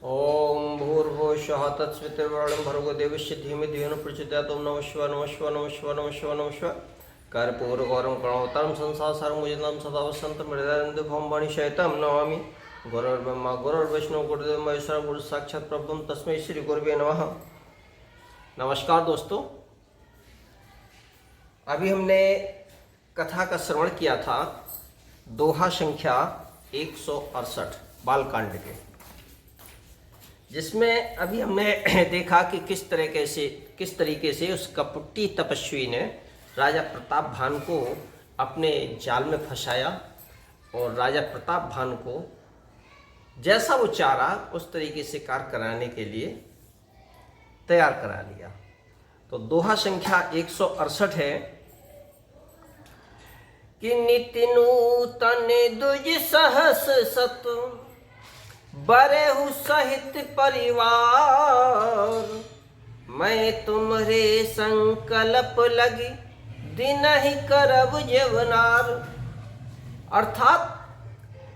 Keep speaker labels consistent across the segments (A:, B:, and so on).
A: ओम भूर्भुवः स्वः तत्सवितुर्वरेण्यं भर्गो देवस्य धीमहि धियो यो न प्रचोदयात्। ओम नमः शिवाय नमः शिवाय नमः शिवाय नमः शिवाय नमः शिवाय। कर्पूरगौरं प्रणवतारं संसारसारं भुजनं सदा वसन्तं हृदयानन्दं भवं वाणीशयतं नमामि। गुरुर्ब्रह्मा गुरुर्विष्णु गुरुदेव महेश्वर गुरु साक्षात् परब्रह्म तस्मै श्री गुरुवे नमः। नमस्कार दोस्तों, अभी हमने कथा का श्रवण किया था दोहा संख्या 168 बालकांड के, जिसमें अभी हमने देखा कि किस तरीके से उस कपटी तपस्वी ने राजा प्रताप भान को अपने जाल में फंसाया और राजा प्रताप भान को जैसा वो चाह रहा उस तरीके से कार्य कराने के लिए तैयार करा लिया। तो दोहा संख्या 168 है कि नित्य नूतन दुज सहस सत बरेहु सहित परिवार, मैं तुम्हारे संकल्प लगी दिन ही करब जेवनार। अर्थात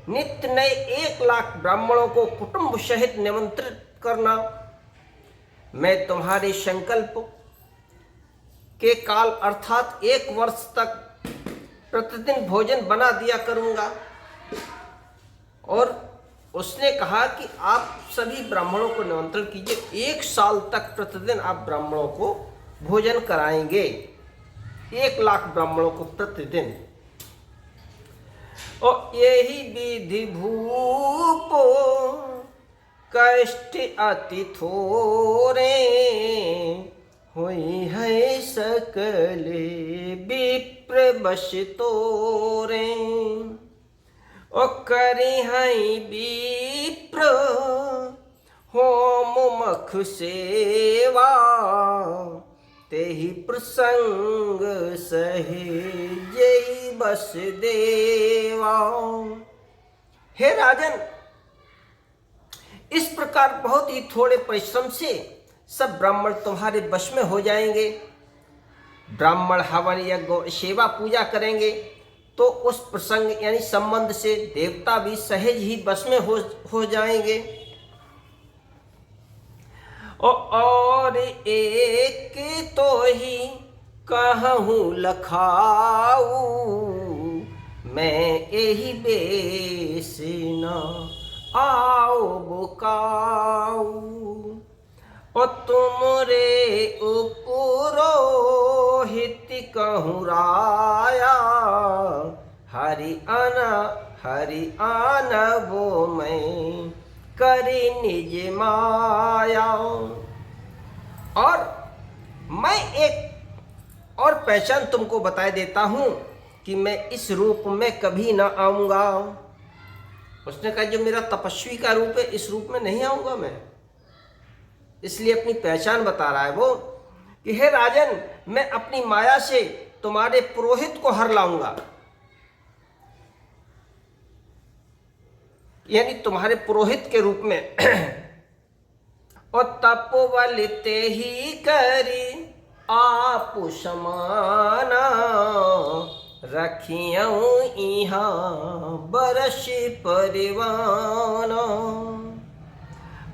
A: नित्य नए 1 लाख ब्राह्मणों को कुटुंब सहित निमंत्रित करना, मैं तुम्हारे संकल्प के काल अर्थात 1 वर्ष तक प्रतिदिन भोजन बना दिया करूंगा। और उसने कहा कि आप सभी ब्राह्मणों को निमंत्रण कीजिए, 1 साल तक प्रतिदिन आप ब्राह्मणों को भोजन कराएंगे, 1 लाख ब्राह्मणों को प्रतिदिन। और यही विधि भूपो कष्ट अति थोरे, हुई है सकले विप्र बस तोरे। ओ करी हई विप्र होम मख सेवा, तेहि प्रसंग सहेजई बस देवा। हे राजन, इस प्रकार बहुत ही थोड़े परिश्रम से सब ब्राह्मण तुम्हारे वश में हो जाएंगे। ब्राह्मण हवन यज्ञ सेवा पूजा करेंगे तो उस प्रसंग यानी संबंध से देवता भी सहज ही बस में हो जाएंगे। और एक तो ही कहूँ लखाऊ, मैं यही बेस न आओ बुकाऊ। और तुमरे उपरोहित कहूँ राया, हरि आना वो मैं करी निज माया। और मैं एक और पहचान तुमको बता देता हूँ कि मैं इस रूप में कभी ना आऊँगा। उसने कहा जो मेरा तपस्वी का रूप है, इस रूप में नहीं आऊँगा मैं। इसलिए अपनी पहचान बता रहा है वो कि हे राजन, मैं अपनी माया से तुम्हारे पुरोहित को हर लाऊंगा, यानी तुम्हारे पुरोहित के रूप में। और तपोबल ते ही करी आप समाना, रखियऊं इहाँ बरस परिवाना।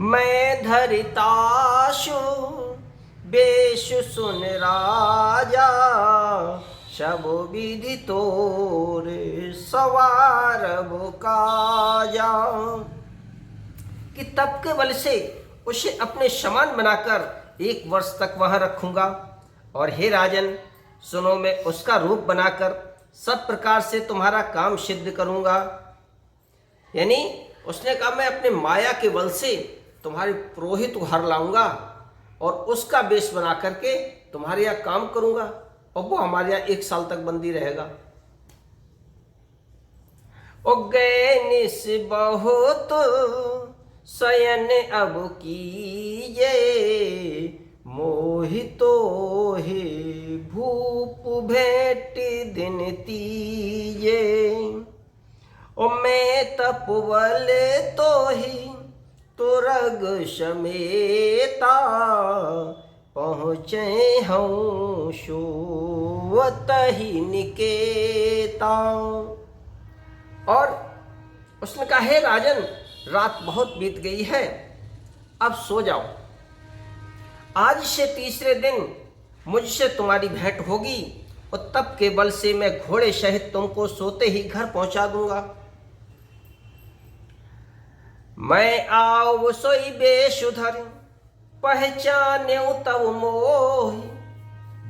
A: मैं धरिताशु बेश सुन राजा, सब विधि तोरे सवार काजा। कि तप के बल से उसे अपने समान बनाकर 1 वर्ष तक वहां रखूंगा। और हे राजन सुनो, मैं उसका रूप बनाकर सब प्रकार से तुम्हारा काम सिद्ध करूंगा। यानी उसने कहा मैं अपने माया के बल से तुम्हारे पुरोहित को हर लाऊंगा और उसका वेश बना करके तुम्हारे यहाँ काम करूंगा, और वो हमारे यहाँ 1 साल तक बंदी रहेगा। ओ गए निस बहुत शयन अब कीजे, मोहितो हे भूप भेट दिन तीजे। ओ मैं तपवल तो ही तुरग समेता, पहुँचे हूँ सोवत ही निकेता। और उसने कहा हे राजन, रात बहुत बीत गई है, अब सो जाओ। आज से तीसरे दिन मुझसे तुम्हारी भेंट होगी और तब के बल से मैं घोड़े सहित तुमको सोते ही घर पहुंचा दूंगा। मैं आओ सोई बेसुधर पहचाने तब मोहि,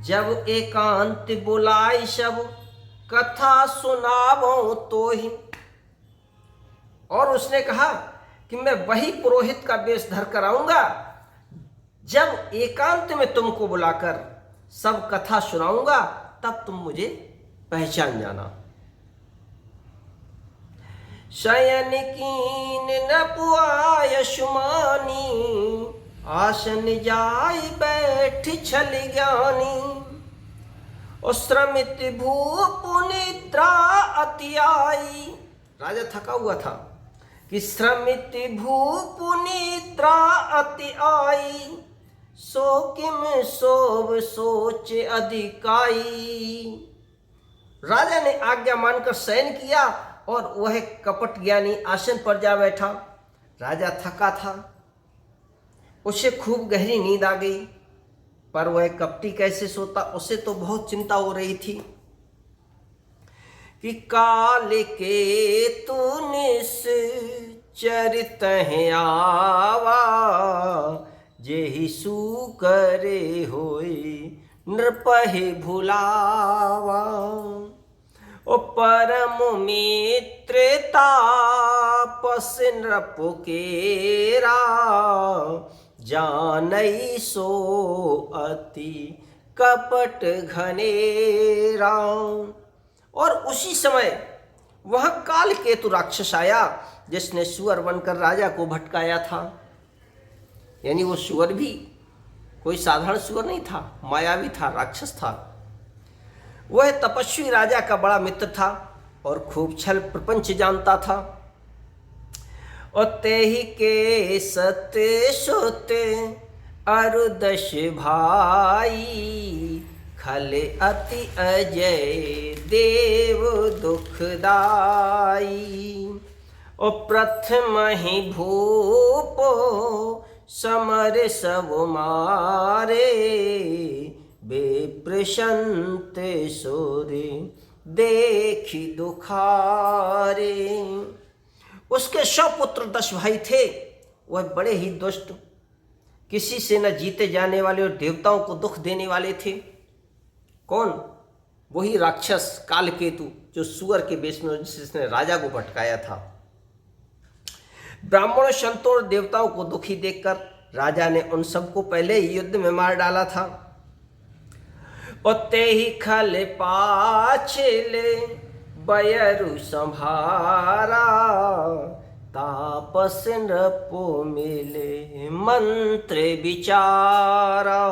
A: जब एकांत बुलाई सब कथा सुनावो तो ही। और उसने कहा कि मैं वही पुरोहित का वेश धर कर आऊंगा जब एकांत में तुमको बुलाकर सब कथा सुनाऊंगा, तब तुम मुझे पहचान जाना। शयन कीन न पुआय सुमानी, आसन जाय बैठ छल ज्ञानी। और श्रमित भूप निद्रा अति आई, राजा थका हुआ था कि श्रमित भूप निद्रा अति आई, सो किम सोव सोच अधिकाई। राजा ने आज्ञा मानकर शयन किया और वह कपट ज्ञानी आसन पर जा बैठा। राजा थका था, उसे खूब गहरी नींद आ गई, पर वह कपटी कैसे सोता, उसे तो बहुत चिंता हो रही थी कि काल के तू निश्चरित है आवा, जेहि सू करे होई नृपहि भुलावा। ओ परम मित्र तापस नृपुकेरा, जानई सो अति कपट घनेरा। और उसी समय वह काल केतु राक्षस आया जिसने सुअर बनकर राजा को भटकाया था। यानी वो सुअर भी कोई साधारण सुअर नहीं था, मायावी था, राक्षस था। वह तपस्वी राजा का बड़ा मित्र था और खूब छल प्रपंच जानता था। और तेहि के सत्य सोते अरुदश भाई, खले अति अजय देव दुखदाई। और प्रथम ही भूपो समर सब मारे, बेप्रसंत सोरे देखी दुखारे। उसके 100 पुत्र 10 भाई थे। वह बड़े ही दुष्ट, किसी से न जीते जाने वाले और देवताओं को दुख देने वाले थे। कौन? वही राक्षस कालकेतु जो सुअर के वेश में जिसने राजा को भटकाया था। ब्राह्मणों, संतों और देवताओं को दुखी देखकर राजा ने उन सबको पहले ही युद्ध में मार डाला था। ओते ही खल पाछले बयरु संभारा, तापस नृपो मिले मंत्र विचारा।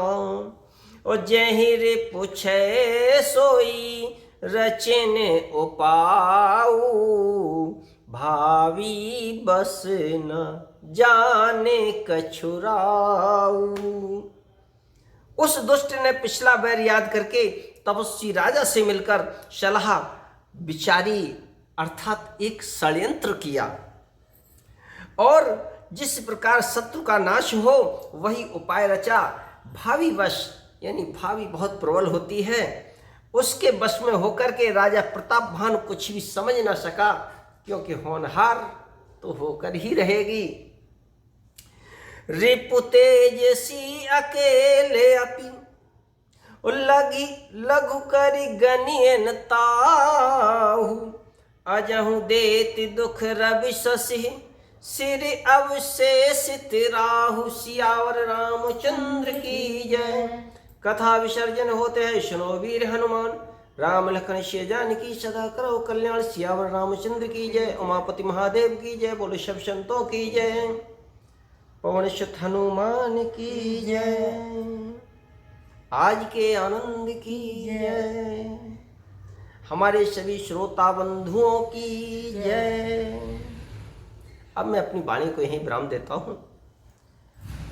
A: और जहिर पूछे सोई रचन उपाऊ, भावी बस न जाने कछुराऊ। उस दुष्ट ने पिछला बैर याद करके तपस्वी राजा से मिलकर सलाह विचारी, अर्थात एक षड्यंत्र किया। और जिस प्रकार शत्रु का नाश हो वही उपाय रचा। भावी वश, यानी भावी बहुत प्रबल होती है, उसके वश में होकर के राजा प्रतापभानु कुछ भी समझ न सका, क्योंकि होनहार तो होकर ही रहेगी। रिपु तेजसी अकेले अपि, लगी लघु करि गनियन ताहु। अजहु देति दुख रवि शशि, सिर अवशेषित राहु। सियावर रामचंद्र की जय। कथा विसर्जन होते हैं सुनो वीर हनुमान। राम लखन सिया जानकी सदा करो कल्याण। सियावर रामचंद्र की जय। उमापति महादेव की जय। बोले सब संतों की जय। पवन सुत हनुमान की जय। आज के आनंद की जय। हमारे सभी श्रोता बंधुओं की जय। अब मैं अपनी वाणी को यहीं विराम देता हूँ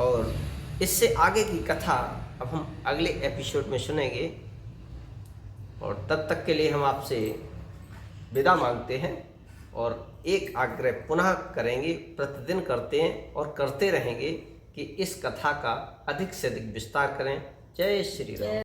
A: और इससे आगे की कथा अब हम अगले एपिसोड में सुनेंगे। और तब तक के लिए हम आपसे विदा मांगते हैं और एक आग्रह पुनः करेंगे, प्रतिदिन करते हैं और करते रहेंगे कि कि इस कथा का अधिक से अधिक विस्तार करें। जय श्री राम।